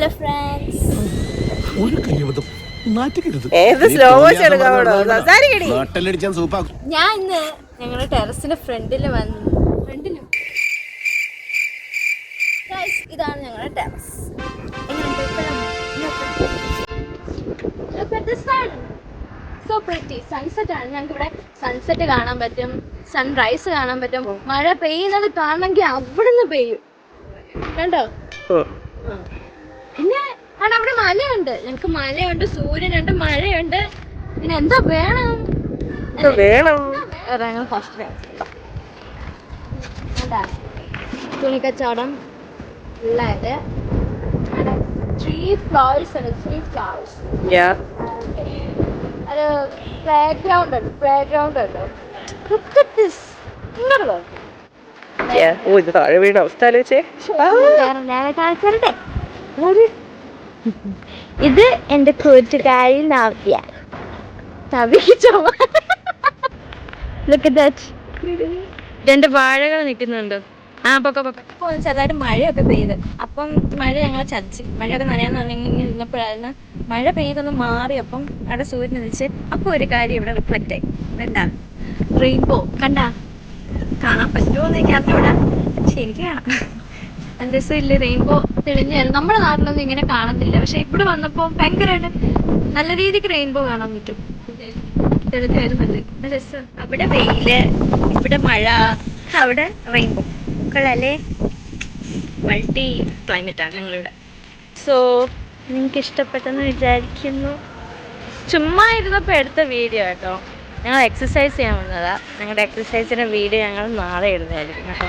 Hello friends. ഞാൻ ഇന്ന് ഞങ്ങളുടെ ടെറസിന്റെ ഫ്രണ്ടില് വന്നു. ഇതാണ് ഞങ്ങളുടെ ടെറസ്. So pretty. സൺസെറ്റ് ആണ്. ഞങ്ങൾക്ക് ഇവിടെ സൺസെറ്റ് കാണാൻ പറ്റും, സൺറൈസ് കാണാൻ പറ്റും. മഴ പെയ്യുന്നത് കാണണമെങ്കിൽ അവിടുന്ന് പെയ്യും, കണ്ടോ? പിന്നെ അവിടെ മലയുണ്ട്, ഞങ്ങക്ക് മലയുണ്ട്, സൂര്യനുണ്ട്, മഴയുണ്ട്. പിന്നെ എന്താ വേണം? തുണിക്കച്ചവടം ഉള്ളത്. 3 flowers ഉണ്ട്, 3 flowers. ഒരു പ്ലേഗ്രൗണ്ട് ഉണ്ട്, പ്ലേഗ്രൗണ്ട് ഉണ്ട്. ഇത് എന്റെ കൂട്ടുകാരി നവ്യ. രണ്ട് വാഴകൾ നിൽക്കുന്നുണ്ട്. ചെറുതായിട്ട് മഴയൊക്കെ പെയ്ത്, അപ്പം മഴ ഞങ്ങളെ ചതിച്ച്. മഴയൊക്കെ നനയാന്ന് നിന്നപ്പോഴായിരുന്നു മഴ പെയ്തൊന്ന് മാറി. അപ്പം അവിടെ സൂര്യൻ ഉദിച്ച്. അപ്പൊ ഒരു കാര്യം ഇവിടെ റിഫ്ലക്റ്റ് ആയി. എന്താ? റെയിൻബോ. കണ്ടാ? കാണാൻ പറ്റുമോന്ന് എനിക്ക് അറിഞ്ഞൂടാ, ശരിക്കും കാണാം. നല്ല രസമില്ലേ റെയിൻബോ? തെളിഞ്ഞായിരുന്നു. നമ്മുടെ നാട്ടിലൊന്നും ഇങ്ങനെ കാണത്തില്ല, പക്ഷെ ഇവിടെ വന്നപ്പോ ഭയങ്കരമായിട്ട് നല്ല രീതിക്ക് റെയിൻബോ കാണാൻ പറ്റും. തെളിഞ്ഞായിരുന്നു, നല്ല രസം. അവിടെ വെയില്, ഇവിടെ മഴ, അവിടെ റെയിൻബോ. കൊള്ളാല്ലേ? മൾട്ടി ക്ലൈമറ്റ് ആണ് ഞങ്ങളിവിടെ. സോ നിങ്ങൾക്ക് ഇഷ്ടപ്പെട്ടെന്ന് വിചാരിക്കുന്നു. ചുമ്മാ ഇരുന്നപ്പോൾ എടുത്ത വീഡിയോ കേട്ടോ. ഞങ്ങൾ എക്സസൈസ് ചെയ്യാൻ വന്നതാ. ഞങ്ങളുടെ എക്സസൈസിൻ്റെ വീഡിയോ ഞങ്ങൾ നാളെ ഇടുന്നതായിരിക്കും കേട്ടോ.